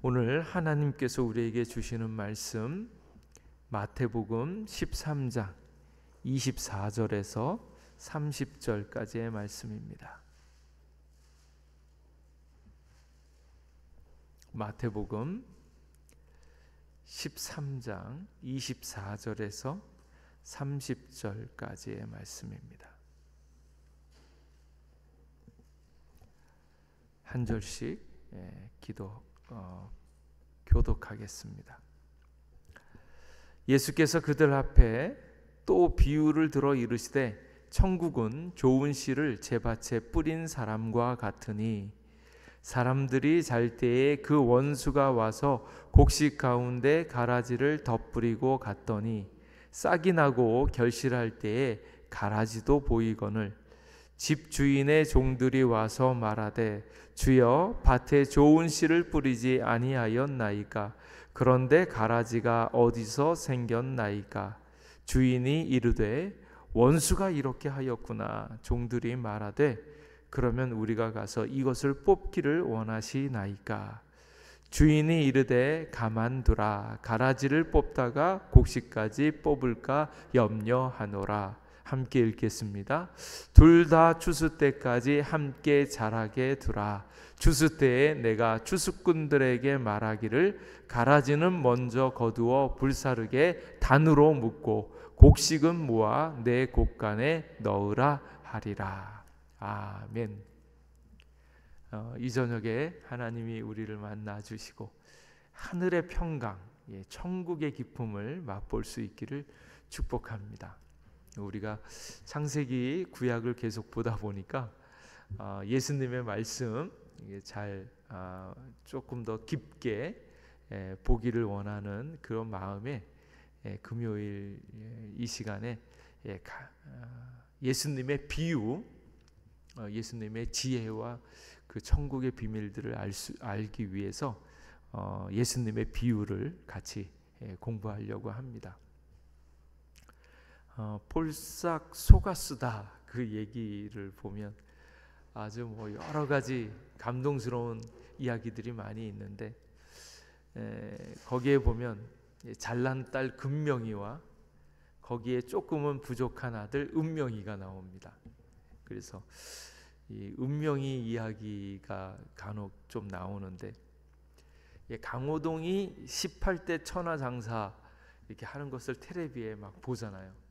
오늘 하나님께서 우리에게 주시는 말씀 마태복음 13장 24절에서 30절까지의 말씀입니다. 마태복음 13장 24절에서 30절까지의 말씀입니다. 한 절씩 교독하겠습니다. 예수께서 그들 앞에 또 비유를 들어 이르시되 천국은 좋은 씨를 제밭에 뿌린 사람과 같으니 사람들이 잘 때에 그 원수가 와서 곡식 가운데 가라지를 덧뿌리고 갔더니 싹이 나고 결실할 때에 가라지도 보이거늘 집 주인의 종들이 와서 말하되 주여 밭에 좋은 씨를 뿌리지 아니하였나이까 그런데 가라지가 어디서 생겼나이까 주인이 이르되 원수가 이렇게 하였구나. 종들이 말하되 그러면 우리가 가서 이것을 뽑기를 원하시나이까 주인이 이르되 가만두라. 가라지를 뽑다가 곡식까지 뽑을까 염려하노라. 함께 읽겠습니다. 둘 다 추수 때까지 함께 자라게 두라. 추수 때에 내가 추수꾼들에게 말하기를 가라지는 먼저 거두어 불사르게 단으로 묶고 곡식은 모아 내 곡간에 넣으라 하리라. 아멘. 이 저녁에 하나님이 우리를 만나 주시고 하늘의 평강, 천국의 기쁨을 맛볼 수 있기를 축복합니다. 우리가 창세기 구약을 계속 보다 보니까 예수님의 말씀 잘 조금 더 깊게 보기를 원하는 그런 마음에 금요일 이 시간에 예수님의 비유, 예수님의 지혜와 그 천국의 비밀들을 알기 위해서 예수님의 비유를 같이 공부하려고 합니다. 볼삭 속았수다 그 얘기를 보면 아주 여러 가지 감동스러운 이야기들이 많이 있는데 거기에 보면 잘난 딸 금명이와 거기에 조금은 부족한 아들 은명이가 나옵니다. 그래서 이 은명이 이야기가 간혹 좀 나오는데 강호동이 18대 천하장사 이렇게 하는 것을 텔레비에 막 보잖아요.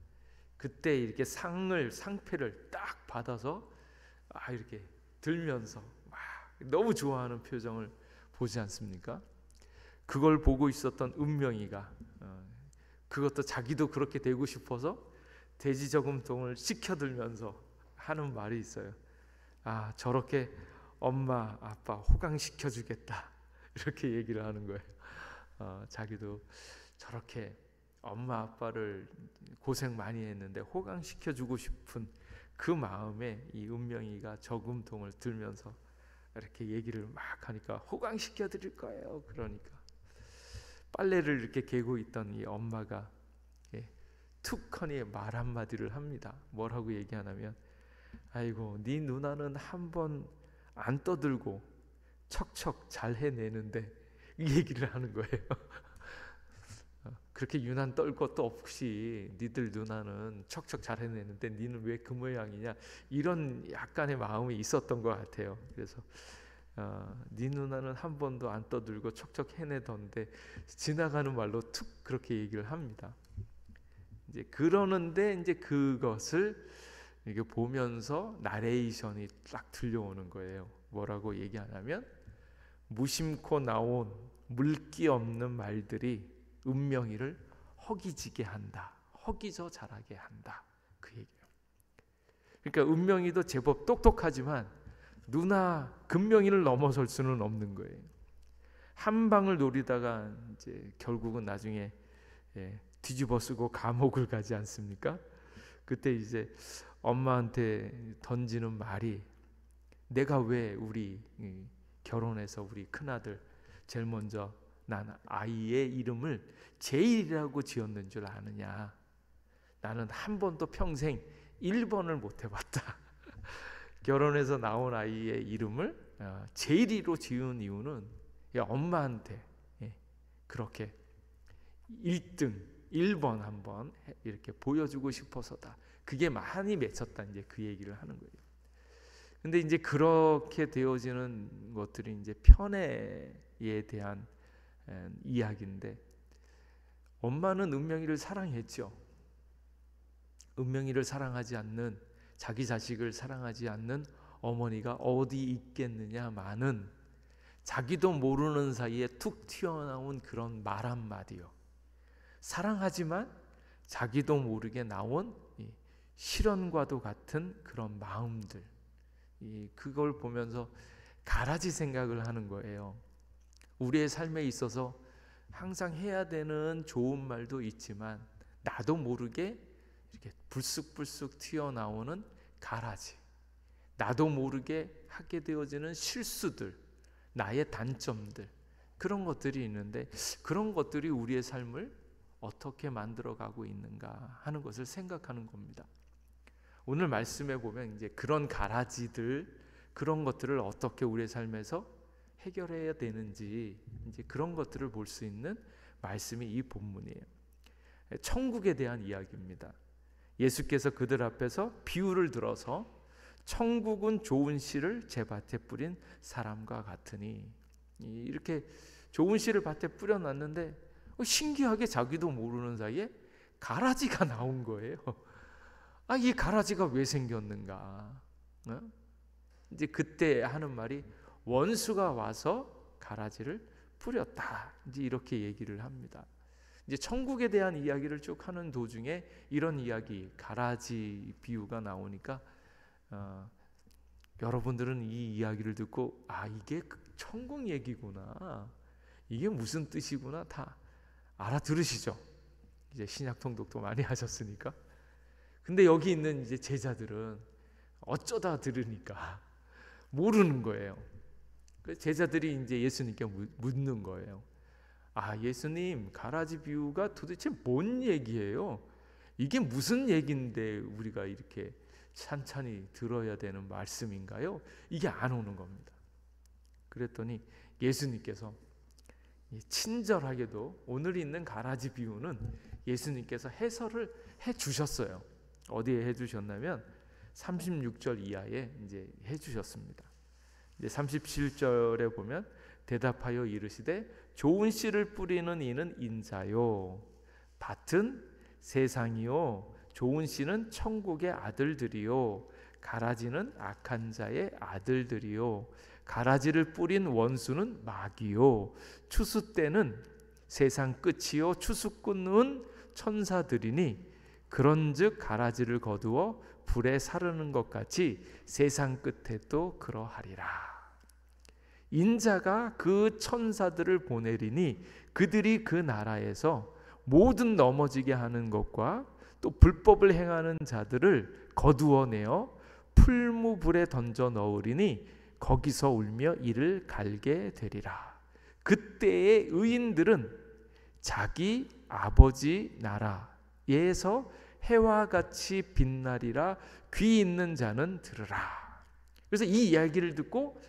그때 이렇게 상패를 딱 받아서 이렇게 들면서 막 너무 좋아하는 표정을 보지 않습니까? 그걸 보고 있었던 은명이가 그것도 자기도 그렇게 되고 싶어서 돼지 저금통을 시켜들면서 하는 말이 있어요. 저렇게 엄마 아빠 호강시켜 주겠다 이렇게 얘기를 하는 거예요. 자기도 저렇게 엄마 아빠를 고생 많이 했는데 호강시켜 주고 싶은 그 마음에 이 은명이가 저금통을 들면서 이렇게 얘기를 막 하니까 호강시켜 드릴 거예요. 그러니까 빨래를 이렇게 개고 있던 이 엄마가 툭하니 말 한마디를 합니다. 뭐라고 얘기하냐면 아이고 네 누나는 한 번 안 떠들고 척척 잘 해내는데 이 얘기를 하는 거예요. 그렇게 유난 떨 것도 없이 니들 누나는 척척 잘 해내는데 니는 왜 그 모양이냐 이런 약간의 마음이 있었던 것 같아요. 그래서 니 누나는 한 번도 안 떠들고 척척 해내던데 지나가는 말로 툭 그렇게 얘기를 합니다. 이제 그러는데 이제 그것을 이게 보면서 나레이션이 딱 들려오는 거예요. 뭐라고 얘기하냐면 무심코 나온 물기 없는 말들이 은명이를 허기지게 한다. 허기져 자라게 한다. 그 얘기예요. 그러니까 은명이도 제법 똑똑하지만 누나 금명이를 넘어설 수는 없는 거예요. 한 방을 노리다가 이제 결국은 나중에 뒤집어 쓰고 감옥을 가지 않습니까? 그때 이제 엄마한테 던지는 말이 내가 왜 우리 결혼해서 우리 큰아들 제일 먼저 난 아이의 이름을 제일이라고 지었는 줄 아느냐. 나는 한 번도 평생 1번을 못 해봤다. 결혼해서 나온 아이의 이름을 제일이로 지은 이유는 엄마한테 그렇게 1등 1번 한번 이렇게 보여주고 싶어서다. 그게 많이 맺혔다. 이제 그 얘기를 하는 거예요. 근데 이제 그렇게 되어지는 것들이 이제 편애에 대한 이야기인데, 엄마는 은명이를 사랑했죠. 은명이를 사랑하지 않는, 자기 자식을 사랑하지 않는 어머니가 어디 있겠느냐마는 자기도 모르는 사이에 툭 튀어나온 그런 말 한마디요. 사랑하지만 자기도 모르게 나온 실언과도 같은 그런 마음들, 그걸 보면서 가라지 생각을 하는 거예요. 우리의 삶에 있어서 항상 해야 되는 좋은 말도 있지만 나도 모르게 이렇게 불쑥불쑥 튀어나오는 가라지, 나도 모르게 하게 되어지는 실수들, 나의 단점들, 그런 것들이 있는데, 그런 것들이 우리의 삶을 어떻게 만들어가고 있는가 하는 것을 생각하는 겁니다. 오늘 말씀에 보면 이제 그런 가라지들, 그런 것들을 어떻게 우리의 삶에서 해결해야 되는지, 이제 그런 것들을 볼 수 있는 말씀이 이 본문이에요. 천국에 대한 이야기입니다. 예수께서 그들 앞에서 비유를 들어서 천국은 좋은 씨를 제 밭에 뿌린 사람과 같으니, 이렇게 좋은 씨를 밭에 뿌려놨는데 신기하게 자기도 모르는 사이에 가라지가 나온 거예요. 이 가라지가 왜 생겼는가? 이제 그때 하는 말이 원수가 와서 가라지를 뿌렸다. 이제 이렇게 얘기를 합니다. 이제 천국에 대한 이야기를 쭉 하는 도중에 이런 이야기, 가라지 비유가 나오니까 여러분들은 이 이야기를 듣고 이게 천국 얘기구나, 이게 무슨 뜻이구나 다 알아들으시죠? 이제 신약 통독도 많이 하셨으니까. 근데 여기 있는 이제 제자들은 어쩌다 들으니까 모르는 거예요. 그래서 제자들이 이제 예수님께 묻는 거예요. 예수님, 가라지 비유가 도대체 뭔 얘기예요? 이게 무슨 얘기인데 우리가 이렇게 찬찬히 들어야 되는 말씀인가요? 이게 안 오는 겁니다. 그랬더니 예수님께서 친절하게도 오늘 있는 가라지 비유는 예수님께서 해설을 해 주셨어요. 어디에 해 주셨냐면 36절 이하에 이제 해 주셨습니다. 이제 37절에 보면 대답하여 이르시되 좋은 씨를 뿌리는 이는 인자요, 밭은 세상이요, 좋은 씨는 천국의 아들들이요, 가라지는 악한 자의 아들들이요, 가라지를 뿌린 원수는 마귀요, 추수 때는 세상 끝이요, 추수꾼은 천사들이니 그런즉 가라지를 거두어 불에 사르는 것 같이 세상 끝에 또 그러하리라. 인자가 그 천사들을 보내리니 그들이 그 나라에서 모든 넘어지게 하는 것과 또 불법을 행하는 자들을 거두어내어 풀무불에 던져 넣으리니 거기서 울며 이를 갈게 되리라. 그때의 의인들은 자기 아버지 나라에서 해와 같이 빛나리라. 귀 있는 자는 들으라. 그래서 이 이야기를 듣고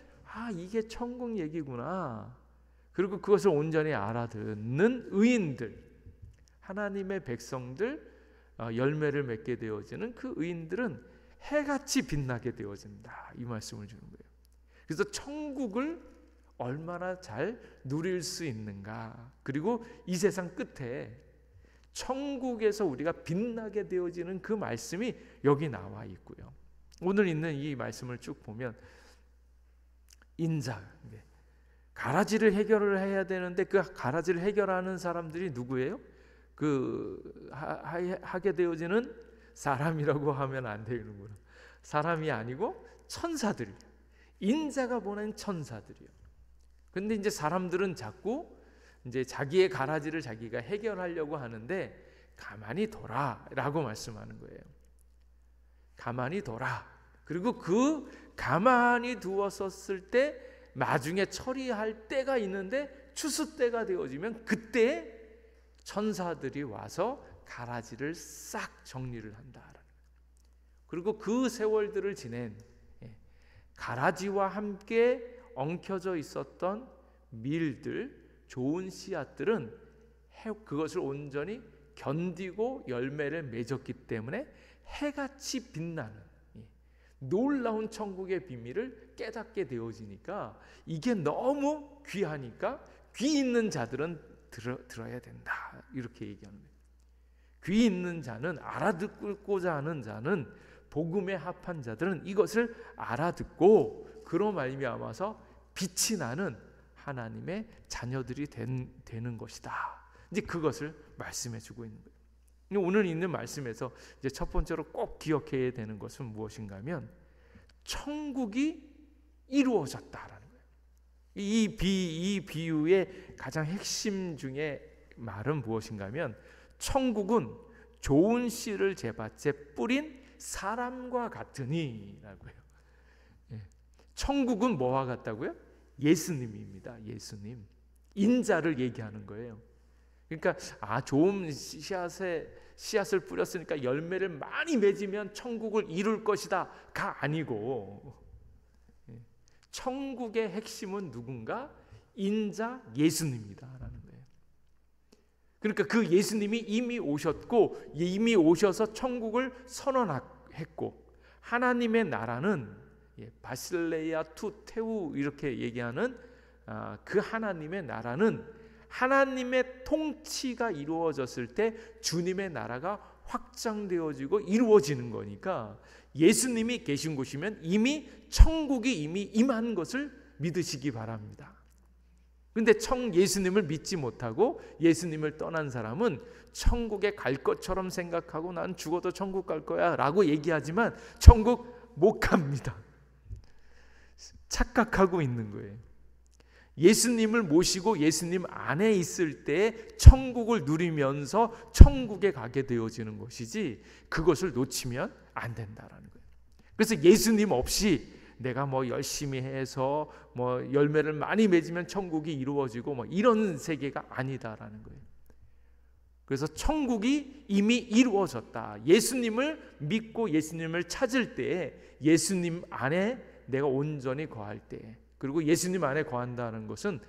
이게 천국 얘기구나, 그리고 그것을 온전히 알아듣는 의인들, 하나님의 백성들, 열매를 맺게 되어지는 그 의인들은 해같이 빛나게 되어진다, 이 말씀을 주는 거예요. 그래서 천국을 얼마나 잘 누릴 수 있는가, 그리고 이 세상 끝에 천국에서 우리가 빛나게 되어지는 그 말씀이 여기 나와 있고요. 오늘 있는 이 말씀을 쭉 보면 인자, 가라지를 해결을 해야 되는데 그 가라지를 해결하는 사람들이 누구예요? 하게 되어지는 사람이라고 하면 안 되는구나. 사람이 아니고 천사들, 인자가 보낸 천사들이요. 근데 이제 사람들은 자꾸 이제 자기의 가라지를 자기가 해결하려고 하는데 가만히 둬라라고 말씀하는 거예요. 가만히 둬라. 그리고 그 가만히 두었었을 때 나중에 처리할 때가 있는데 추수 때가 되어지면 그때 천사들이 와서 가라지를 싹 정리를 한다. 그리고 그 세월들을 지낸 가라지와 함께 엉켜져 있었던 밀들, 좋은 씨앗들은 그것을 온전히 견디고 열매를 맺었기 때문에 해같이 빛나는 놀라운 천국의 비밀을 깨닫게 되어지니까 이게 너무 귀하니까 귀 있는 자들은 들어야 된다, 이렇게 얘기하는 거예요. 귀 있는 자는, 알아듣고자 하는 자는, 복음에 합한 자들은 이것을 알아듣고 그로 말미암아서 빛이 나는 하나님의 자녀들이 되는 것이다. 이제 그것을 말씀해 주고 있는 거예요. 오늘 있는 말씀에서 이제 첫 번째로 꼭 기억해야 되는 것은 무엇인가 하면 천국이 이루어졌다라는 거예요. 이 비유의 가장 핵심 중에 말은 무엇인가 하면 천국은 좋은 씨를 제 밭에 뿌린 사람과 같으니 라고 해요. 천국은 뭐와 같다고요? 예수님입니다. 예수님. 인자를 얘기하는 거예요. 그러니까 좋은 씨앗을 뿌렸으니까 열매를 많이 맺으면 천국을 이룰 것이다가 아니고, 천국의 핵심은 누군가? 인자 예수님이다라는 거예요. 그러니까 그 예수님이 이미 오셨고, 이미 오셔서 천국을 선언했고, 하나님의 나라는 바실레야 투 테우 이렇게 얘기하는 그 하나님의 나라는 하나님의 통치가 이루어졌을 때 주님의 나라가 확장되어지고 이루어지는 거니까, 예수님이 계신 곳이면 이미 천국이 이미 임한 것을 믿으시기 바랍니다. 근데 예수님을 믿지 못하고 예수님을 떠난 사람은 천국에 갈 것처럼 생각하고 난 죽어도 천국 갈 거야 라고 얘기하지만 천국 못 갑니다. 착각하고 있는 거예요. 예수님을 모시고 예수님 안에 있을 때 천국을 누리면서 천국에 가게 되어지는 것이지, 그것을 놓치면 안 된다라는 거예요. 그래서 예수님 없이 내가 열심히 해서 열매를 많이 맺으면 천국이 이루어지고 이런 세계가 아니다라는 거예요. 그래서 천국이 이미 이루어졌다. 예수님을 믿고 예수님을 찾을 때, 예수님 안에 내가 온전히 거할 때, 그리고 예수님 안에 거한다는 것은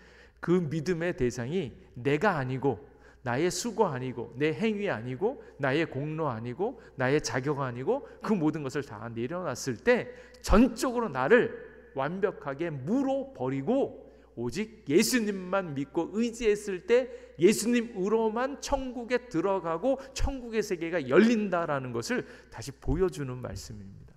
그 믿음의 대상이 내가 아니고, 나의 수고 아니고, 내 행위 아니고, 나의 공로 아니고, 나의 자격 아니고, 그 모든 것을 다 내려놨을 때 전적으로 나를 완벽하게 물어버리고 오직 예수님만 믿고 의지했을 때 예수님으로만 천국에 들어가고 천국의 세계가 열린다라는 것을 다시 보여주는 말씀입니다.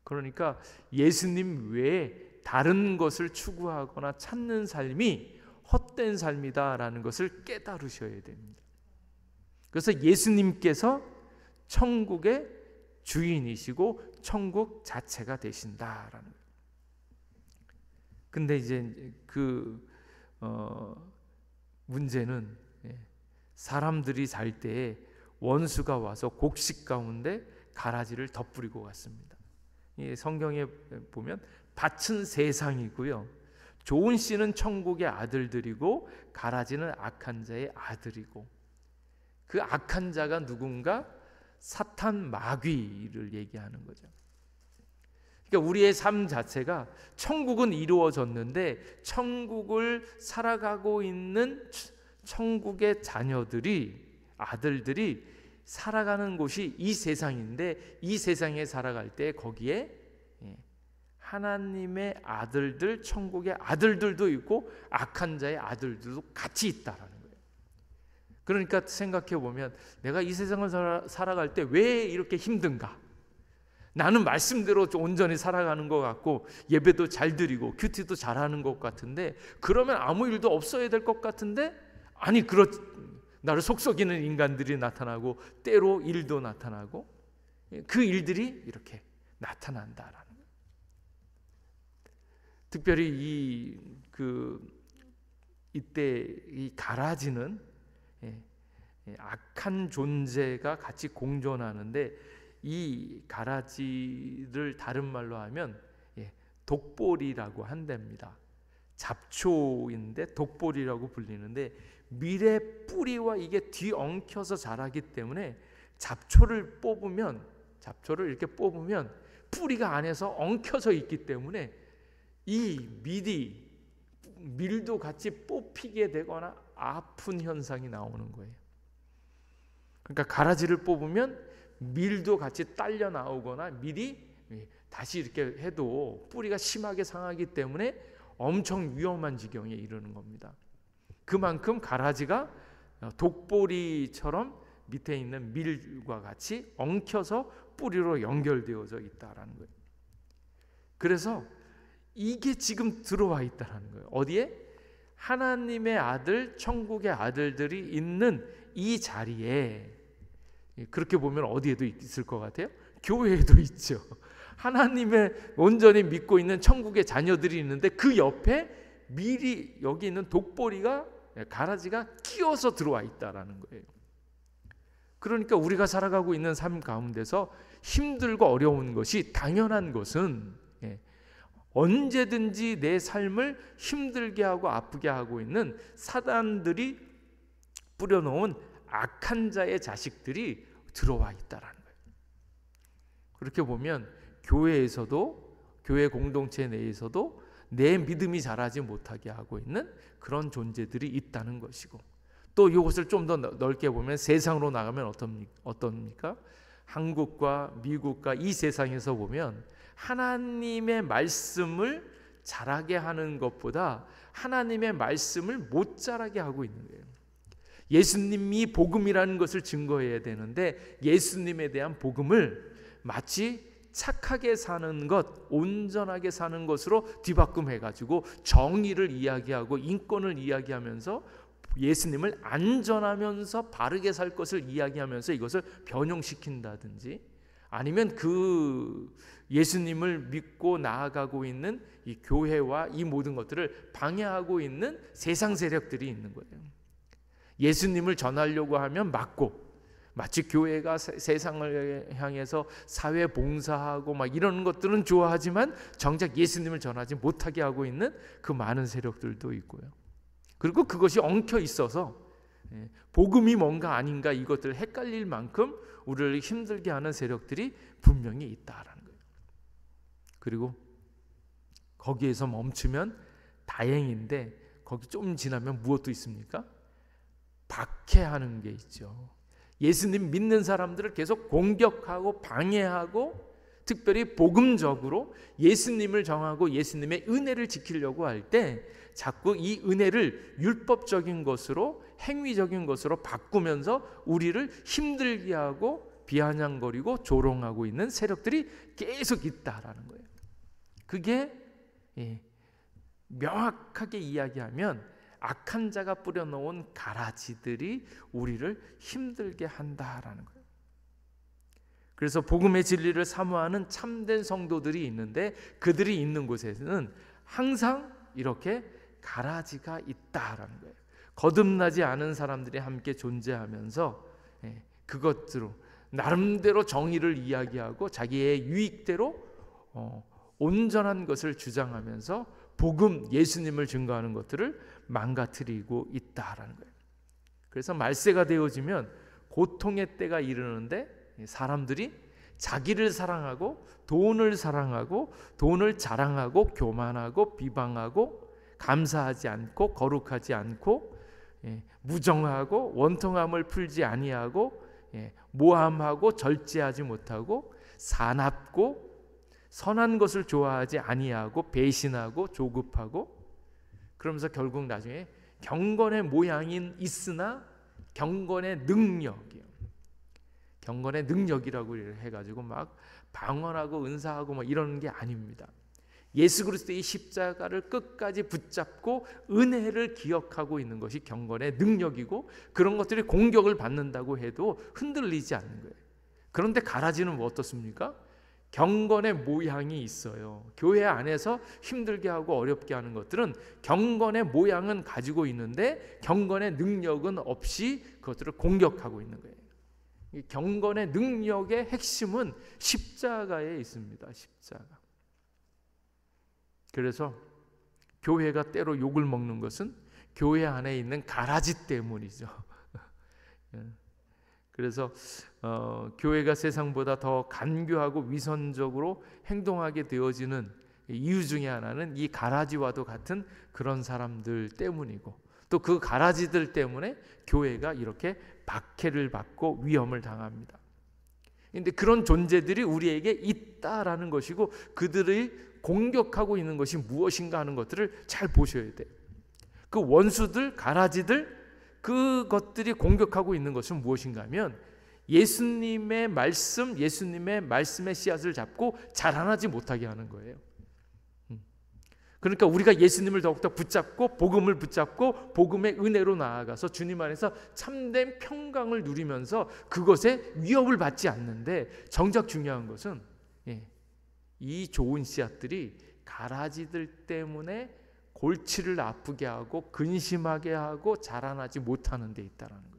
그러니까 예수님 외에 다른 것을 추구하거나 찾는 삶이 헛된 삶이다라는 것을 깨달으셔야 됩니다. 그래서 예수님께서 천국의 주인이시고 천국 자체가 되신다라는 거예요. 근데 이제 문제는 사람들이 살 때 원수가 와서 곡식 가운데 가라지를 덧뿌리고 갔습니다. 성경에 보면 밭은 세상이고요, 좋은 씨는 천국의 아들들이고 가라지는 악한 자의 아들이고, 그 악한 자가 누군가? 사탄 마귀를 얘기하는 거죠. 그러니까 우리의 삶 자체가 천국은 이루어졌는데 천국을 살아가고 있는 천국의 자녀들이, 아들들이 살아가는 곳이 이 세상인데, 이 세상에 살아갈 때 거기에 하나님의 아들들, 천국의 아들들도 있고 악한 자의 아들들도 같이 있다라는 거예요. 그러니까 생각해 보면 내가 이 세상을 살아갈 때 왜 이렇게 힘든가? 나는 말씀대로 온전히 살아가는 것 같고 예배도 잘 드리고 큐티도 잘하는 것 같은데, 그러면 아무 일도 없어야 될 것 같은데, 아니 나를 속썩이는 인간들이 나타나고 때로 일도 나타나고 그 일들이 이렇게 나타난다라는 거예요. 특별히 이때 이 가라지는 악한 존재가 같이 공존하는데, 이 가라지를 다른 말로 하면 독보리라고 한답니다. 잡초인데 독보리라고 불리는데, 밀의 뿌리와 이게 뒤엉켜서 자라기 때문에 잡초를 이렇게 뽑으면 뿌리가 안에서 엉켜져 있기 때문에 이 밀이 밀도 같이 뽑히게 되거나 아픈 현상이 나오는 거예요. 그러니까 가라지를 뽑으면 밀도 같이 딸려 나오거나 밀이 다시 이렇게 해도 뿌리가 심하게 상하기 때문에 엄청 위험한 지경에 이르는 겁니다. 그만큼 가라지가 독보리처럼 밑에 있는 밀과 같이 엉켜서 뿌리로 연결되어져 있다라는 거예요. 그래서 이게 지금 들어와 있다라는 거예요. 어디에? 하나님의 아들, 천국의 아들들이 있는 이 자리에. 그렇게 보면 어디에도 있을 것 같아요? 교회에도 있죠. 하나님의 온전히 믿고 있는 천국의 자녀들이 있는데 그 옆에 밀이, 여기 있는 독보리가, 가라지가 끼어서 들어와 있다라는 거예요. 그러니까 우리가 살아가고 있는 삶 가운데서 힘들고 어려운 것이 당연한 것은 언제든지 내 삶을 힘들게 하고 아프게 하고 있는 사단들이 뿌려놓은 악한 자의 자식들이 들어와 있다라는 거예요. 그렇게 보면 교회에서도, 교회 공동체 내에서도 내 믿음이 자라지 못하게 하고 있는 그런 존재들이 있다는 것이고, 또 이것을 좀 더 넓게 보면 세상으로 나가면 어떻습니까? 한국과 미국과 이 세상에서 보면 하나님의 말씀을 자라게 하는 것보다 하나님의 말씀을 못 자라게 하고 있는 거예요. 예수님이 복음이라는 것을 증거해야 되는데 예수님에 대한 복음을 마치 착하게 사는 것, 온전하게 사는 것으로 뒤바꿈해가지고 정의를 이야기하고 인권을 이야기하면서 예수님을 안전하면서 바르게 살 것을 이야기하면서 이것을 변형시킨다든지, 아니면 그 예수님을 믿고 나아가고 있는 이 교회와 이 모든 것들을 방해하고 있는 세상 세력들이 있는 거예요. 예수님을 전하려고 하면 막고, 마치 교회가 세상을 향해서 사회 봉사하고 막 이런 것들은 좋아하지만 정작 예수님을 전하지 못하게 하고 있는 그 많은 세력들도 있고요. 그리고 그것이 엉켜 있어서 복음이 뭔가 아닌가 이것들 헷갈릴 만큼 우리를 힘들게 하는 세력들이 분명히 있다라는 거예요. 그리고 거기에서 멈추면 다행인데 거기 좀 지나면 무엇도 있습니까? 박해하는 게 있죠. 예수님 믿는 사람들을 계속 공격하고 방해하고, 특별히 복음적으로 예수님을 정하고 예수님의 은혜를 지키려고 할 때 자꾸 이 은혜를 율법적인 것으로, 행위적인 것으로 바꾸면서 우리를 힘들게 하고 비아냥거리고 조롱하고 있는 세력들이 계속 있다라는 거예요. 그게 명확하게 이야기하면 악한 자가 뿌려놓은 가라지들이 우리를 힘들게 한다라는 거예요. 그래서 복음의 진리를 사모하는 참된 성도들이 있는데 그들이 있는 곳에는 항상 이렇게 가라지가 있다라는 거예요. 거듭나지 않은 사람들이 함께 존재하면서 그것으로 나름대로 정의를 이야기하고 자기의 유익대로 온전한 것을 주장하면서 복음, 예수님을 증거하는 것들을 망가뜨리고 있다라는 거예요. 그래서 말세가 되어지면 고통의 때가 이르는데 사람들이 자기를 사랑하고 돈을 사랑하고 돈을 자랑하고 교만하고 비방하고 감사하지 않고 거룩하지 않고 무정하고 원통함을 풀지 아니하고 모함하고 절제하지 못하고 사납고 선한 것을 좋아하지 아니하고 배신하고 조급하고, 그러면서 결국 나중에 경건의 모양인 있으나 경건의 능력이요. 경건의 능력이라고 해가지고 막 방언하고 은사하고 막 이러는 게 아닙니다. 예수 그리스도의 십자가를 끝까지 붙잡고 은혜를 기억하고 있는 것이 경건의 능력이고, 그런 것들이 공격을 받는다고 해도 흔들리지 않는 거예요. 그런데 가라지는 뭐 어떻습니까? 경건의 모양이 있어요. 교회 안에서 힘들게 하고 어렵게 하는 것들은 경건의 모양은 가지고 있는데 경건의 능력은 없이 그것들을 공격하고 있는 거예요. 이 경건의 능력의 핵심은 십자가에 있습니다. 십자가. 그래서 교회가 때로 욕을 먹는 것은 교회 안에 있는 가라지 때문이죠. 그래서 교회가 세상보다 더 간교하고 위선적으로 행동하게 되어지는 이유 중에 하나는 이 가라지와도 같은 그런 사람들 때문이고, 또 그 가라지들 때문에 교회가 이렇게 박해를 받고 위험을 당합니다. 그런데 그런 존재들이 우리에게 있다라는 것이고, 그들이 공격하고 있는 것이 무엇인가 하는 것들을 잘 보셔야 돼요. 그 원수들, 가라지들, 그것들이 공격하고 있는 것은 무엇인가 하면 예수님의 말씀, 예수님의 말씀의 씨앗을 잡고 자라나지 못하게 하는 거예요. 그러니까 우리가 예수님을 더욱더 붙잡고 복음을 붙잡고 복음의 은혜로 나아가서 주님 안에서 참된 평강을 누리면서 그것에 위협을 받지 않는데, 정작 중요한 것은 이 좋은 씨앗들이 가라지들 때문에 골치를 아프게 하고 근심하게 하고 자라나지 못하는 데 있다는 거예요.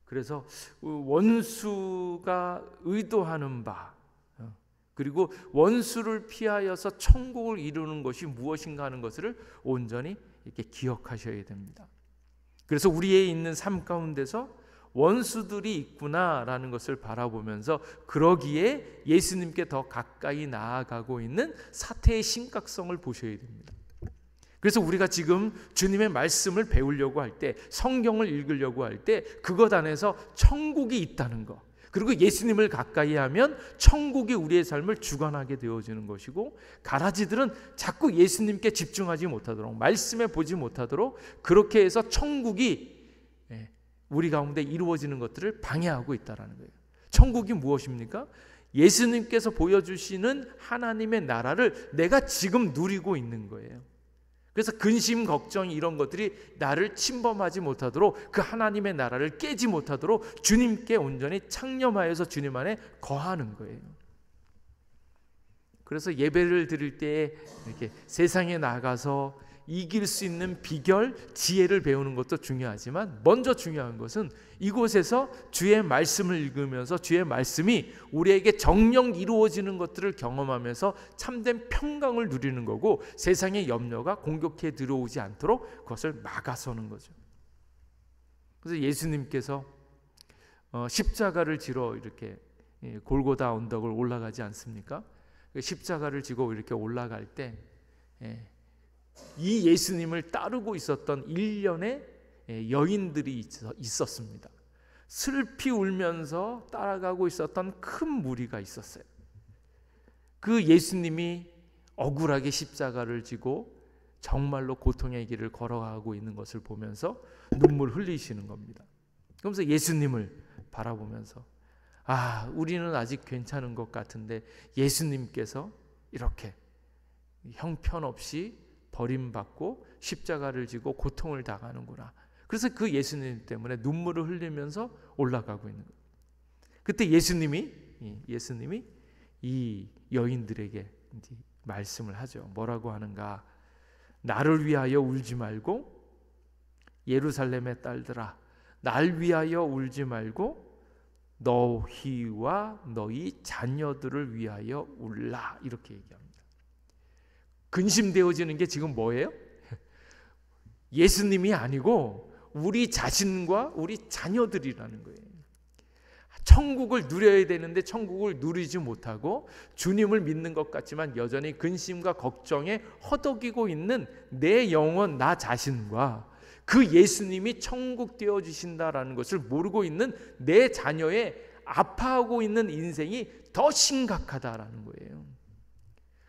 그래서 원수가 의도하는 바, 그리고 원수를 피하여서 천국을 이루는 것이 무엇인가 하는 것을 온전히 이렇게 기억하셔야 됩니다. 그래서 우리의 있는 삶 가운데서 원수들이 있구나라는 것을 바라보면서 그러기에 예수님께 더 가까이 나아가고 있는 사태의 심각성을 보셔야 됩니다. 그래서 우리가 지금 주님의 말씀을 배우려고 할 때, 성경을 읽으려고 할 때 그것 안에서 천국이 있다는 것, 그리고 예수님을 가까이 하면 천국이 우리의 삶을 주관하게 되어지는 것이고, 가라지들은 자꾸 예수님께 집중하지 못하도록, 말씀에 보지 못하도록 그렇게 해서 천국이 우리 가운데 이루어지는 것들을 방해하고 있다는 거예요. 천국이 무엇입니까? 예수님께서 보여주시는 하나님의 나라를 내가 지금 누리고 있는 거예요. 그래서 근심, 걱정 이런 것들이 나를 침범하지 못하도록, 그 하나님의 나라를 깨지 못하도록 주님께 온전히 창념하여서 주님 안에 거하는 거예요. 그래서 예배를 드릴 때 이렇게 세상에 나가서 이길 수 있는 비결, 지혜를 배우는 것도 중요하지만, 먼저 중요한 것은 이곳에서 주의 말씀을 읽으면서 주의 말씀이 우리에게 정령 이루어지는 것들을 경험하면서 참된 평강을 누리는 거고, 세상의 염려가 공격해 들어오지 않도록 그것을 막아서는 거죠. 그래서 예수님께서 십자가를 지러 이렇게 골고다 언덕을 올라가지 않습니까? 십자가를 지고 이렇게 올라갈 때 이 예수님을 따르고 있었던 일련의 여인들이 있었습니다. 슬피 울면서 따라가고 있었던 큰 무리가 있었어요. 그 예수님이 억울하게 십자가를 지고 정말로 고통의 길을 걸어가고 있는 것을 보면서 눈물 흘리시는 겁니다. 그러면서 예수님을 바라보면서, 우리는 아직 괜찮은 것 같은데 예수님께서 이렇게 형편없이 버림받고 십자가를 지고 고통을 당하는구나. 그래서 그 예수님 때문에 눈물을 흘리면서 올라가고 있는 거예요. 그때 예수님이 이 여인들에게 말씀을 하죠. 뭐라고 하는가? 나를 위하여 울지 말고, 예루살렘의 딸들아, 날 위하여 울지 말고 너희와 너희 자녀들을 위하여 울라. 이렇게 얘기합니다. 근심되어지는 게 지금 뭐예요? 예수님이 아니고 우리 자신과 우리 자녀들이라는 거예요. 천국을 누려야 되는데 천국을 누리지 못하고 주님을 믿는 것 같지만 여전히 근심과 걱정에 허덕이고 있는 내 영혼, 나 자신과 그 예수님이 천국 되어주신다라는 것을 모르고 있는 내 자녀의 아파하고 있는 인생이 더 심각하다라는 거예요.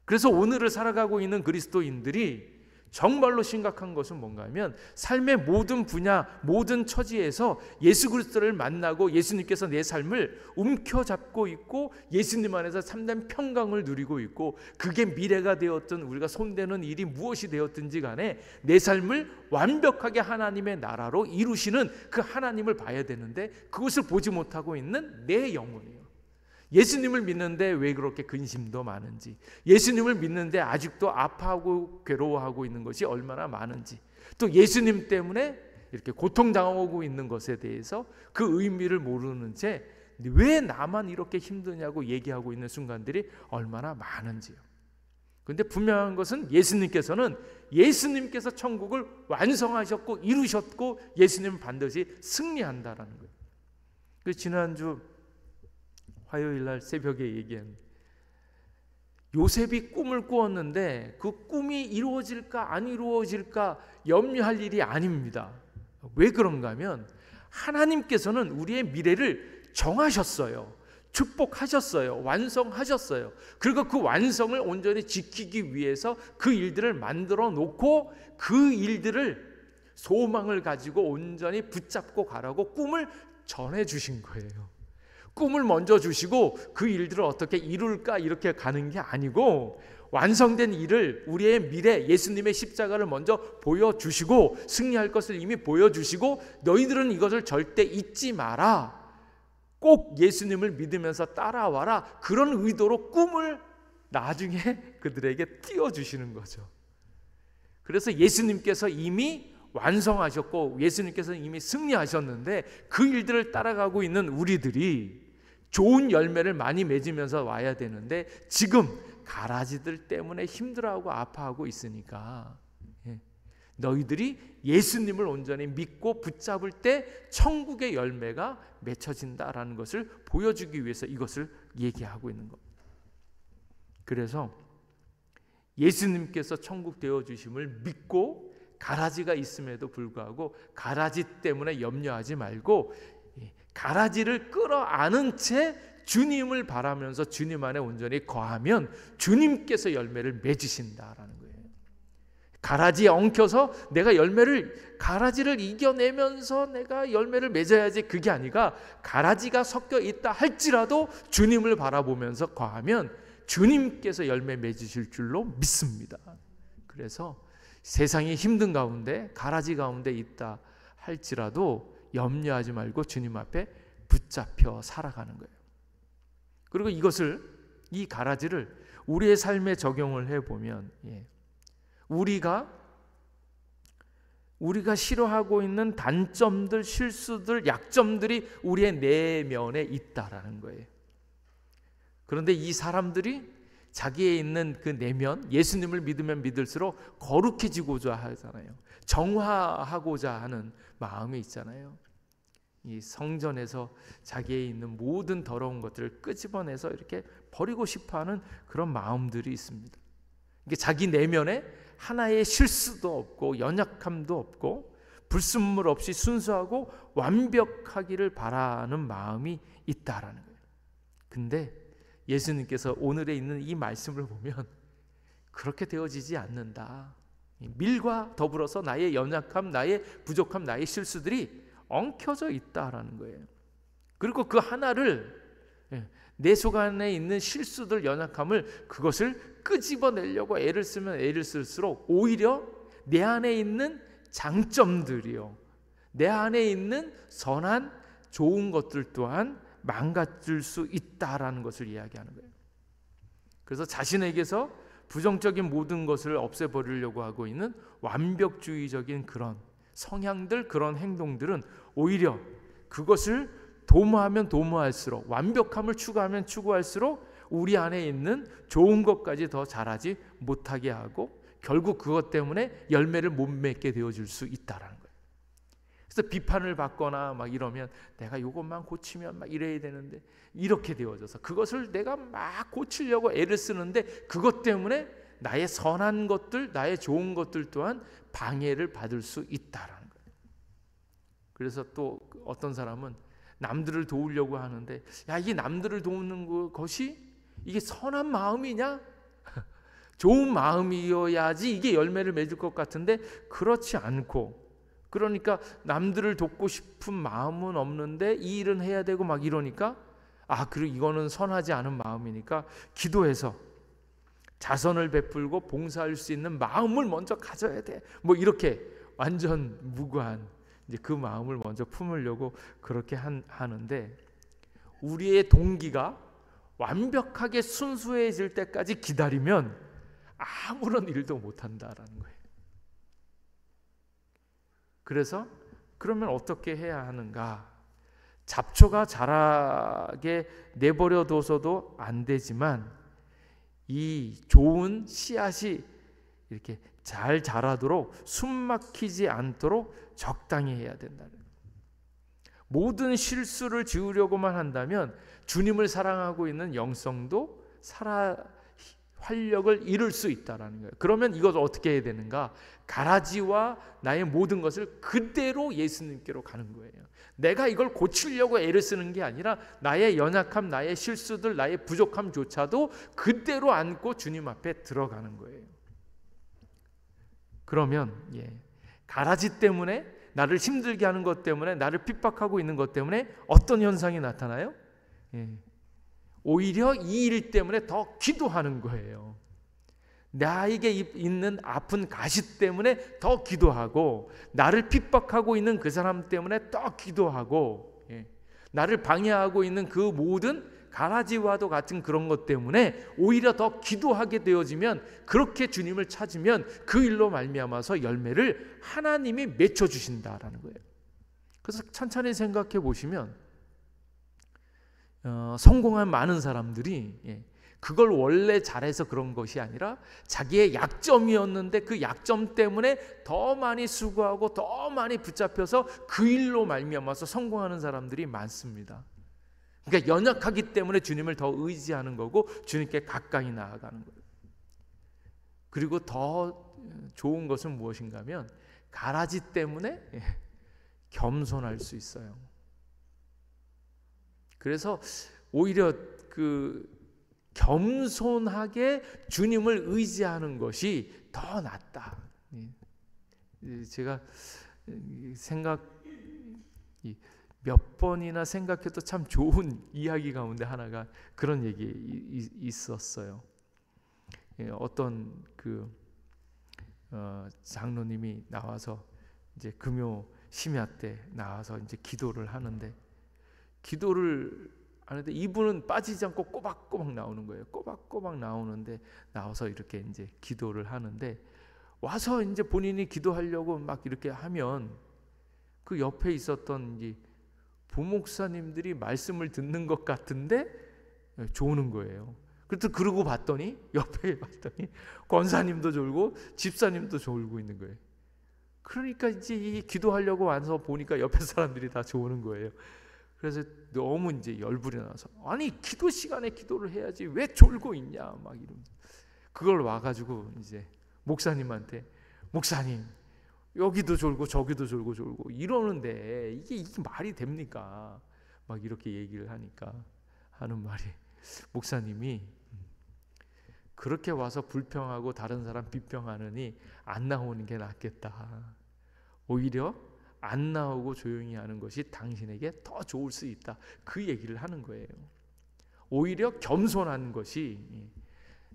그래서 오늘을 살아가고 있는 그리스도인들이 정말로 심각한 것은 뭔가 하면, 삶의 모든 분야, 모든 처지에서 예수 그리스도를 만나고 예수님께서 내 삶을 움켜잡고 있고 예수님 안에서 참된 평강을 누리고 있고, 그게 미래가 되었든 우리가 손대는 일이 무엇이 되었든지 간에 내 삶을 완벽하게 하나님의 나라로 이루시는 그 하나님을 봐야 되는데, 그것을 보지 못하고 있는 내 영혼이에요. 예수님을 믿는데 왜 그렇게 근심도 많은지, 예수님을 믿는데 아직도 아파하고 괴로워하고 있는 것이 얼마나 많은지, 또 예수님 때문에 이렇게 고통당하고 있는 것에 대해서 그 의미를 모르는 채 왜 나만 이렇게 힘드냐고 얘기하고 있는 순간들이 얼마나 많은지요. 그런데 분명한 것은 예수님께서 천국을 완성하셨고 이루셨고 예수님은 반드시 승리한다라는 거예요. 그래서 지난주 화요일 날 새벽에 얘기한 요셉이 꿈을 꾸었는데 그 꿈이 이루어질까 안 이루어질까 염려할 일이 아닙니다. 왜 그런가 하면 하나님께서는 우리의 미래를 정하셨어요. 축복하셨어요. 완성하셨어요. 그리고 그 완성을 온전히 지키기 위해서 그 일들을 만들어 놓고 그 일들을 소망을 가지고 온전히 붙잡고 가라고 꿈을 전해 주신 거예요. 꿈을 먼저 주시고 그 일들을 어떻게 이룰까 이렇게 가는 게 아니고 완성된 일을 우리의 미래 예수님의 십자가를 먼저 보여주시고 승리할 것을 이미 보여주시고 너희들은 이것을 절대 잊지 마라. 꼭 예수님을 믿으면서 따라와라. 그런 의도로 꿈을 나중에 그들에게 띄워주시는 거죠. 그래서 예수님께서 이미 완성하셨고 예수님께서 이미 승리하셨는데 그 일들을 따라가고 있는 우리들이 좋은 열매를 많이 맺으면서 와야 되는데 지금 가라지들 때문에 힘들어하고 아파하고 있으니까 너희들이 예수님을 온전히 믿고 붙잡을 때 천국의 열매가 맺혀진다라는 것을 보여주기 위해서 이것을 얘기하고 있는 겁니다. 그래서 예수님께서 천국 되어주심을 믿고 가라지가 있음에도 불구하고 가라지 때문에 염려하지 말고 가라지를 끌어안은 채 주님을 바라면서 주님 안에 온전히 거하면 주님께서 열매를 맺으신다라는 거예요. 가라지에 엉켜서 내가 가라지를 이겨내면서 내가 열매를 맺어야지 그게 아니라 가라지가 섞여 있다 할지라도 주님을 바라보면서 거하면 주님께서 열매 맺으실 줄로 믿습니다. 그래서 세상이 힘든 가운데 가라지 가운데 있다 할지라도 염려하지 말고 주님 앞에 붙잡혀 살아가는 거예요. 그리고 이 가라지를 우리의 삶에 적용을 해보면 우리가 싫어하고 있는 단점들, 실수들, 약점들이 우리의 내면에 있다라는 거예요. 그런데 이 사람들이 자기에 있는 그 내면, 예수님을 믿으면 믿을수록 거룩해지고자 하잖아요. 정화하고자 하는 마음이 있잖아요. 이 성전에서 자기에 있는 모든 더러운 것들을 끄집어내서 이렇게 버리고 싶어하는 그런 마음들이 있습니다. 이게 자기 내면에 하나의 실수도 없고 연약함도 없고 불순물 없이 순수하고 완벽하기를 바라는 마음이 있다라는 거예요. 근데 예수님께서 오늘에 있는 이 말씀을 보면 그렇게 되어지지 않는다. 밀과 더불어서 나의 연약함, 나의 부족함, 나의 실수들이 엉켜져 있다라는 거예요. 그리고 그 하나를 내 속 안에 있는 실수들, 연약함을 그것을 끄집어내려고 애를 쓰면 애를 쓸수록 오히려 내 안에 있는 장점들이요, 내 안에 있는 선한 좋은 것들 또한 망가질 수 있다라는 것을 이야기하는 거예요. 그래서 자신에게서 부정적인 모든 것을 없애버리려고 하고 있는 완벽주의적인 그런 성향들, 그런 행동들은 오히려 그것을 도모하면 도모할수록, 완벽함을 추구하면 추구할수록 우리 안에 있는 좋은 것까지 더 자라지 못하게 하고 결국 그것 때문에 열매를 못 맺게 되어질 수 있다라는 거예요. 그래서 비판을 받거나 막 이러면 내가 이것만 고치면 막 이래야 되는데 이렇게 되어져서 그것을 내가 막 고치려고 애를 쓰는데 그것 때문에 나의 선한 것들, 나의 좋은 것들 또한 방해를 받을 수 있다라는 거예요. 그래서 또 어떤 사람은 남들을 도우려고 하는데 야, 이게 남들을 도우는 것이 이게 선한 마음이냐? 좋은 마음이어야지 이게 열매를 맺을 것 같은데 그렇지 않고, 그러니까 남들을 돕고 싶은 마음은 없는데 이 일은 해야 되고 막 이러니까 그리고 이거는 선하지 않은 마음이니까 기도해서 자선을 베풀고 봉사할 수 있는 마음을 먼저 가져야 돼. 뭐 이렇게 완전 무고한 이제 그 마음을 먼저 품으려고 그렇게 하는데 우리의 동기가 완벽하게 순수해질 때까지 기다리면 아무런 일도 못한다라는 거예요. 그래서 그러면 어떻게 해야 하는가? 잡초가 자라게 내버려둬서도 안 되지만 이 좋은 씨앗이 이렇게 잘 자라도록 숨막히지 않도록 적당히 해야 된다. 모든 실수를 지으려고만 한다면 주님을 사랑하고 있는 영성도 활력을 잃을 수 있다라는 거예요. 그러면 이것을 어떻게 해야 되는가? 가라지와 나의 모든 것을 그대로 예수님께로 가는 거예요. 내가 이걸 고치려고 애를 쓰는 게 아니라 나의 연약함, 나의 실수들, 나의 부족함조차도 그대로 안고 주님 앞에 들어가는 거예요. 그러면 가라지 때문에, 나를 힘들게 하는 것 때문에, 나를 핍박하고 있는 것 때문에 어떤 현상이 나타나요? 오히려 이 일 때문에 더 기도하는 거예요. 나에게 있는 아픈 가시 때문에 더 기도하고, 나를 핍박하고 있는 그 사람 때문에 더 기도하고, 나를 방해하고 있는 그 모든 가라지와도 같은 그런 것 때문에 오히려 더 기도하게 되어지면, 그렇게 주님을 찾으면 그 일로 말미암아서 열매를 하나님이 맺혀 주신다라는 거예요. 그래서 천천히 생각해 보시면 성공한 많은 사람들이 그걸 원래 잘해서 그런 것이 아니라 자기의 약점이었는데 그 약점 때문에 더 많이 수고하고 더 많이 붙잡혀서 그 일로 말미암아서 성공하는 사람들이 많습니다. 그러니까 연약하기 때문에 주님을 더 의지하는 거고 주님께 가까이 나아가는 거예요. 그리고 더 좋은 것은 무엇인가 하면 가라지 때문에 겸손할 수 있어요. 그래서 오히려 그 겸손하게 주님을 의지하는 것이 더 낫다. 제가 몇 번이나 생각해도 참 좋은 이야기 가운데 하나가 그런 얘기 있었어요. 어떤 장로님이 나와서 이제 금요 심야 때 나와서 이제 기도를 하는데 이분은 빠지지 않고 꼬박꼬박 나오는 거예요. 꼬박꼬박 나오는데 나와서 이렇게 이제 기도를 하는데, 와서 이제 본인이 기도하려고 막 이렇게 하면 그 옆에 있었던 이제 부목사님들이 말씀을 듣는 것 같은데 조는 거예요. 그래서 그러고 봤더니 옆에 봤더니 권사님도 졸고 집사님도 졸고 있는 거예요. 그러니까 이제 이 기도하려고 와서 보니까 옆에 사람들이 다 조는 거예요. 그래서 너무 이제 열불이 나서, 아니 기도 시간에 기도를 해야지 왜 졸고 있냐 막 이러면서 그걸 와가지고 이제 목사님한테, 목사님 여기도 졸고 저기도 졸고 이러는데 이게 말이 됩니까? 막 이렇게 얘기를 하니까 하는 말이, 목사님이 그렇게 와서 불평하고 다른 사람 비평하느니 안 나오는 게 낫겠다. 오히려 안 나오고 조용히 하는 것이 당신에게 더 좋을 수 있다. 그 얘기를 하는 거예요. 오히려 겸손한 것이,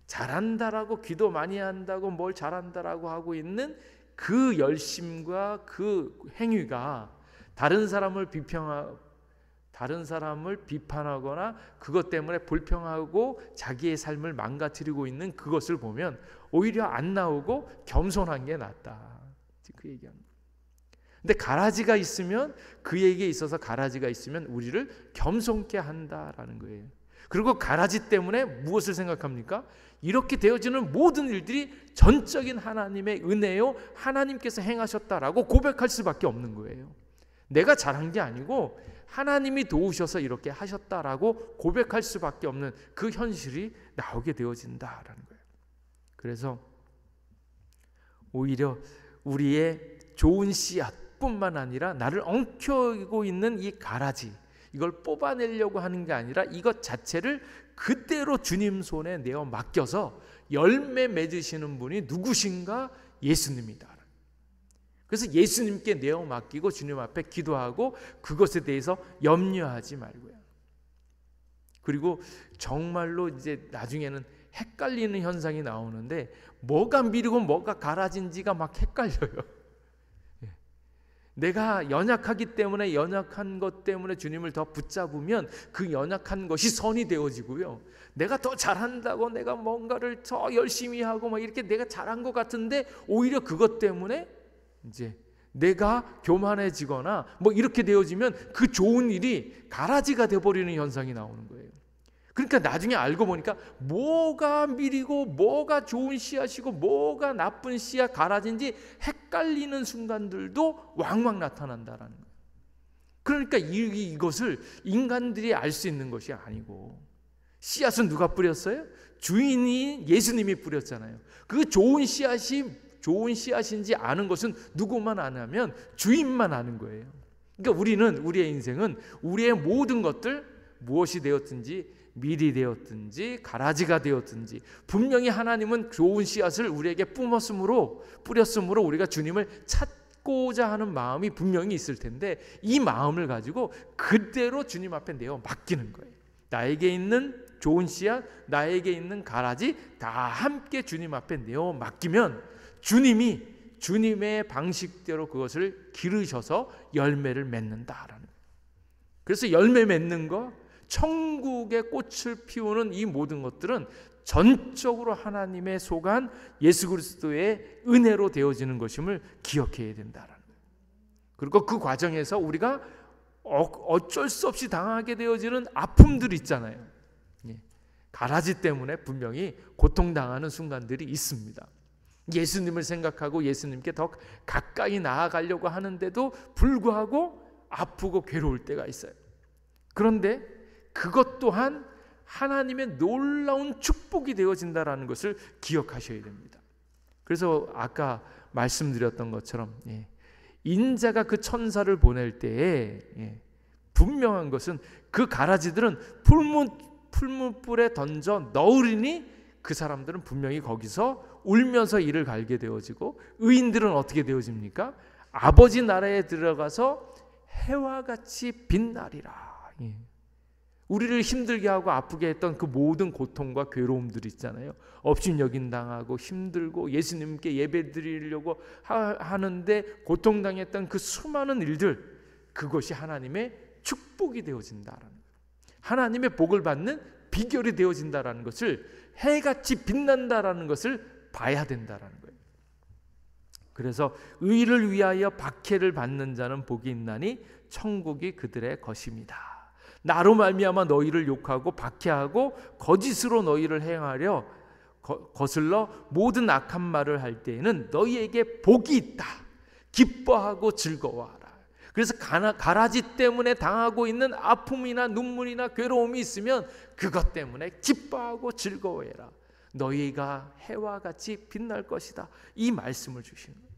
잘한다라고 기도 많이 한다고 뭘 잘한다라고 하고 있는 그 열심과 그 행위가 다른 사람을 비판하거나 그것 때문에 불평하고 자기의 삶을 망가뜨리고 있는 그것을 보면 오히려 안 나오고 겸손한 게 낫다. 그 얘기합니다. 근데 가라지가 있으면, 그에게 있어서 가라지가 있으면 우리를 겸손케 한다라는 거예요. 그리고 가라지 때문에 무엇을 생각합니까? 이렇게 되어지는 모든 일들이 전적인 하나님의 은혜요, 하나님께서 행하셨다라고 고백할 수밖에 없는 거예요. 내가 잘한 게 아니고 하나님이 도우셔서 이렇게 하셨다라고 고백할 수밖에 없는 그 현실이 나오게 되어진다라는 거예요. 그래서 오히려 우리의 좋은 씨앗뿐만 아니라 나를 엉켜고 있는 이 가라지, 이걸 뽑아내려고 하는 게 아니라 이것 자체를 그대로 주님 손에 내어 맡겨서 열매 맺으시는 분이 누구신가? 예수님이다. 그래서 예수님께 내어 맡기고 주님 앞에 기도하고 그것에 대해서 염려하지 말고요. 그리고 정말로 이제 나중에는 헷갈리는 현상이 나오는데, 뭐가 미리고 뭐가 가라진지가 막 헷갈려요. 내가 연약하기 때문에 연약한 것 때문에 주님을 더 붙잡으면 그 연약한 것이 선이 되어지고요. 내가 더 잘한다고 내가 뭔가를 더 열심히 하고 막 이렇게 내가 잘한 것 같은데 오히려 그것 때문에 이제 내가 교만해지거나 뭐 이렇게 되어지면 그 좋은 일이 가라지가 되어버리는 현상이 나오는 거예요. 그러니까 나중에 알고 보니까 뭐가 미리고 뭐가 좋은 씨앗이고 뭐가 나쁜 씨앗 가라진지 헷갈리는 순간들도 왕왕 나타난다라는 거예요. 그러니까 이것을 인간들이 알 수 있는 것이 아니고 씨앗은 누가 뿌렸어요? 주인이 예수님이 뿌렸잖아요. 그 좋은 씨앗인지 아는 것은 누구만 아냐면 주인만 아는 거예요. 그러니까 우리의 인생은 우리의 모든 것들, 무엇이 되었든지, 밀이 되었든지 가라지가 되었든지, 분명히 하나님은 좋은 씨앗을 우리에게 뿌렸으므로 우리가 주님을 찾고자 하는 마음이 분명히 있을 텐데, 이 마음을 가지고 그대로 주님 앞에 내어 맡기는 거예요. 나에게 있는 좋은 씨앗, 나에게 있는 가라지 다 함께 주님 앞에 내어 맡기면 주님이 주님의 방식대로 그것을 기르셔서 열매를 맺는다라는 거예요. 그래서 열매 맺는 거, 천국의 꽃을 피우는 이 모든 것들은 전적으로 하나님의 속한 예수 그리스도의 은혜로 되어지는 것임을 기억해야 된다라는 거예요. 그리고 그 과정에서 우리가 어쩔 수 없이 당하게 되어지는 아픔들이 있잖아요. 가라지 때문에 분명히 고통당하는 순간들이 있습니다. 예수님을 생각하고 예수님께 더 가까이 나아가려고 하는데도 불구하고 아프고 괴로울 때가 있어요. 그런데 그것 또한 하나님의 놀라운 축복이 되어진다는 것을 기억하셔야 됩니다. 그래서 아까 말씀드렸던 것처럼 인자가 그 천사를 보낼 때에 분명한 것은 그 가라지들은 풀무불에 던져 넣으리니 그 사람들은 분명히 거기서 울면서 이를 갈게 되어지고, 의인들은 어떻게 되어집니까? 아버지 나라에 들어가서 해와 같이 빛나리라. 우리를 힘들게 하고 아프게 했던 그 모든 고통과 괴로움들 있잖아요. 업신여김당하고 힘들고 예수님께 예배드리려고 하는데 고통당했던 그 수많은 일들, 그것이 하나님의 축복이 되어진다라는 거예요. 하나님의 복을 받는 비결이 되어진다라는 것을, 해같이 빛난다라는 것을 봐야 된다라는 거예요. 그래서 의를 위하여 박해를 받는 자는 복이 있나니 천국이 그들의 것입니다. 나로 말미암아 너희를 욕하고 박해하고 거짓으로 너희를 행하려 거슬러 모든 악한 말을 할 때에는 너희에게 복이 있다. 기뻐하고 즐거워하라. 그래서 가라지 때문에 당하고 있는 아픔이나 눈물이나 괴로움이 있으면 그것 때문에 기뻐하고 즐거워해라. 너희가 해와 같이 빛날 것이다. 이 말씀을 주시는 거예요.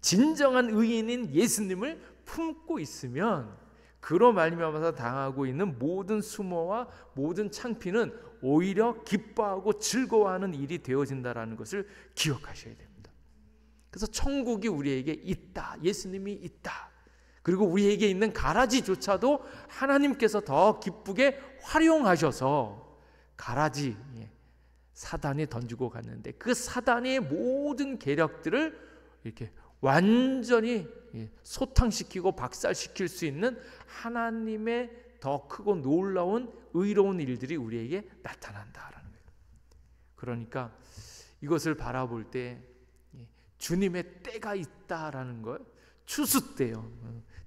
진정한 의인인 예수님을 품고 있으면 그로 말미암아서 당하고 있는 모든 수모와 모든 창피는 오히려 기뻐하고 즐거워하는 일이 되어진다는 것을 기억하셔야 됩니다. 그래서 천국이 우리에게 있다. 예수님이 있다. 그리고 우리에게 있는 가라지조차도 하나님께서 더 기쁘게 활용하셔서, 가라지 사단이 던지고 갔는데 그 사단의 모든 계략들을 이렇게 완전히 소탕시키고 박살시킬 수 있는 하나님의 더 크고 놀라운 의로운 일들이 우리에게 나타난다라는 거예요. 그러니까 이것을 바라볼 때 주님의 때가 있다라는 걸, 추수 때요.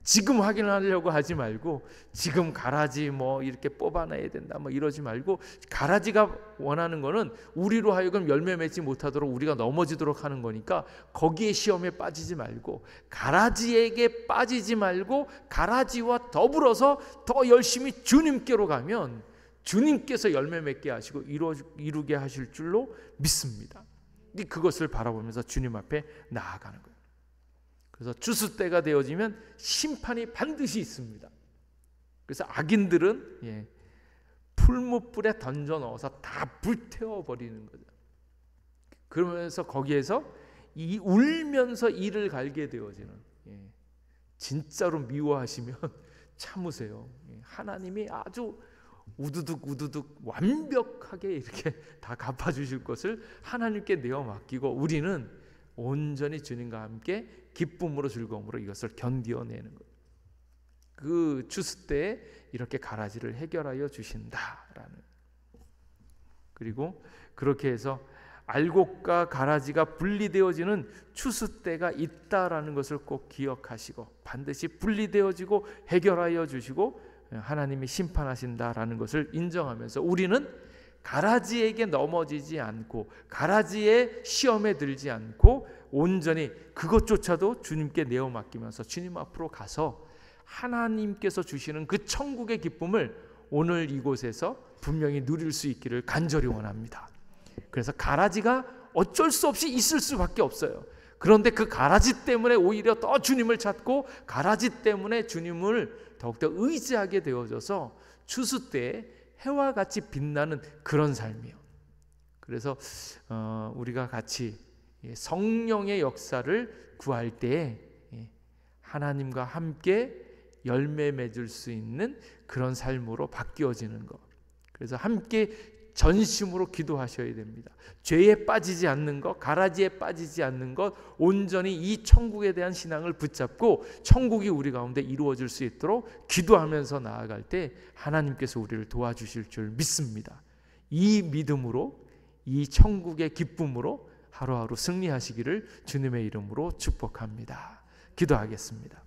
지금 확인하려고 하지 말고, 지금 가라지 이렇게 뽑아내야 된다 이러지 말고, 가라지가 원하는 거는 우리로 하여금 열매 맺지 못하도록 우리가 넘어지도록 하는 거니까 거기에 시험에 빠지지 말고, 가라지에게 빠지지 말고 가라지와 더불어서 더 열심히 주님께로 가면 주님께서 열매 맺게 하시고 이루게 하실 줄로 믿습니다. 그것을 바라보면서 주님 앞에 나아가는 거예요. 그래서 추수 때가 되어지면 심판이 반드시 있습니다. 그래서 악인들은 풀무불에 던져 넣어서 다 불태워 버리는 거죠. 그러면서 거기에서 울면서 이를 갈게 되어지는, 진짜로 미워하시면 참으세요. 하나님이 아주 우두둑 완벽하게 이렇게 다 갚아주실 것을 하나님께 내어 맡기고, 우리는 온전히 주님과 함께 기쁨으로 즐거움으로 이것을 견디어내는 거예요. 그 추수 때에 이렇게 가라지를 해결하여 주신다라는. 그리고 그렇게 해서 알곡과 가라지가 분리되어지는 추수 때가 있다라는 것을 꼭 기억하시고, 반드시 분리되어지고 해결하여 주시고 하나님이 심판하신다라는 것을 인정하면서 우리는 가라지에게 넘어지지 않고 가라지의 시험에 들지 않고 온전히 그것조차도 주님께 내어 맡기면서 주님 앞으로 가서 하나님께서 주시는 그 천국의 기쁨을 오늘 이곳에서 분명히 누릴 수 있기를 간절히 원합니다. 그래서 가라지가 어쩔 수 없이 있을 수밖에 없어요. 그런데 그 가라지 때문에 오히려 더 주님을 찾고 가라지 때문에 주님을 더욱더 의지하게 되어져서 추수 때 해와 같이 빛나는 그런 삶이에요. 그래서 우리가 같이 성령의 역사를 구할 때 하나님과 함께 열매 맺을 수 있는 그런 삶으로 바뀌어지는 것. 그래서 함께 전심으로 기도하셔야 됩니다. 죄에 빠지지 않는 것, 가라지에 빠지지 않는 것, 온전히 이 천국에 대한 신앙을 붙잡고 천국이 우리 가운데 이루어질 수 있도록 기도하면서 나아갈 때 하나님께서 우리를 도와주실 줄 믿습니다. 이 믿음으로, 이 천국의 기쁨으로 하루하루 승리하시기를 주님의 이름으로 축복합니다. 기도하겠습니다.